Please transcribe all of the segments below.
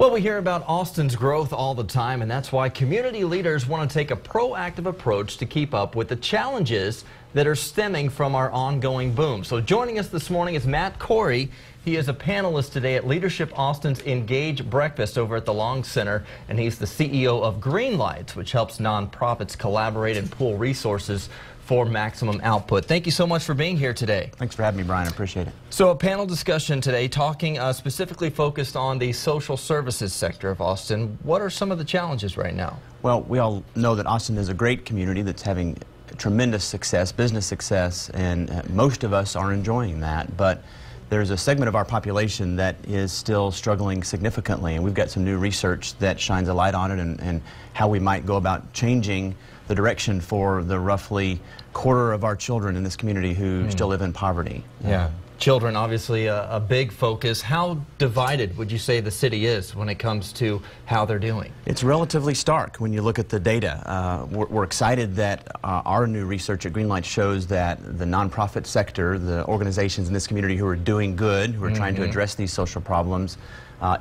Well, we hear about Austin's growth all the time, and that's why community leaders want to take a proactive approach to keep up with the challenges that are stemming from our ongoing boom. So joining us this morning is Matt Corey. He is a panelist today at Leadership Austin's Engage Breakfast over at the Long Center, and he's the CEO of Green Lights, which helps nonprofits collaborate and pool resources for maximum output. Thank you so much for being here today. Thanks for having me, Brian. I appreciate it. So a panel discussion today talking specifically focused on the social services sector of Austin. What are some of the challenges right now? Well, we all know that Austin is a great community that's having tremendous success, business success, and most of us are enjoying that. But there's a segment of our population that is still struggling significantly, and we've got some new research that shines a light on it and how we might go about changing the direction for the roughly quarter of our children in this community who still live in poverty. Yeah. Children, obviously a big focus. How divided would you say the city is when it comes to how they're doing? It's relatively stark when you look at the data. We're excited that our new research at Greenlight shows that the nonprofit sector, the organizations in this community who are doing good, who are trying to address these social problems,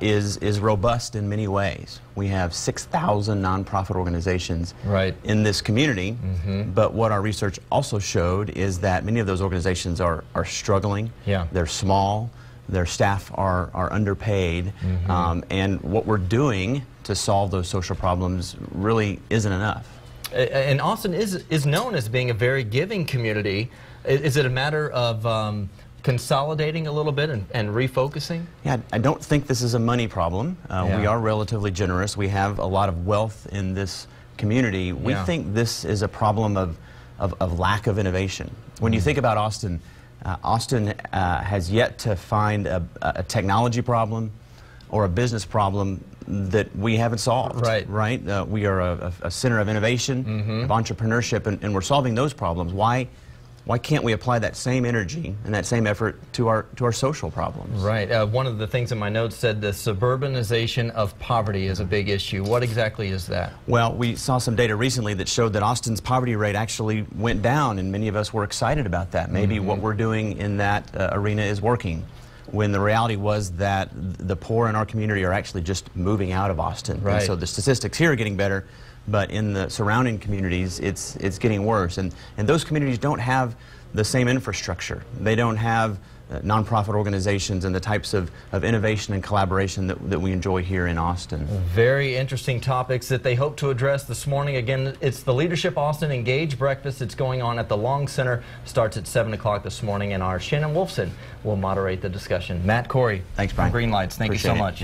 is robust in many ways. We have 6,000 nonprofit organizations in this community, but what our research also showed is that many of those organizations are struggling. They're small, their staff are underpaid, and what we're doing to solve those social problems really isn't enough. And Austin is known as being a very giving community. Is it a matter of consolidating a little bit and refocusing? Yeah, I don't think this is a money problem. We are relatively generous. We have a lot of wealth in this community. We think this is a problem of lack of innovation. When you think about Austin, Austin has yet to find a technology problem or a business problem that we haven't solved. We are a center of innovation, of entrepreneurship, and we're solving those problems. Why can't we apply that same energy and that same effort to our social problems? One of the things in my notes said the suburbanization of poverty is a big issue. What exactly is that? Well, we saw some data recently that showed that Austin's poverty rate actually went down, and many of us were excited about that. Maybe what we're doing in that arena is working, when the reality was that the poor in our community are actually just moving out of Austin. And so the statistics here are getting better, but in the surrounding communities it's getting worse, and those communities don't have the same infrastructure. They don't have nonprofit organizations and the types of innovation and collaboration that we enjoy here in Austin. Very interesting topics that they hope to address this morning. Again, it's the Leadership Austin Engage Breakfast. It's going on at the Long Center, starts at 7 o'clock this morning, and our Shannon Wolfson will moderate the discussion. Matt Corey, thanks, Brian. From Green Lights, thank you so much.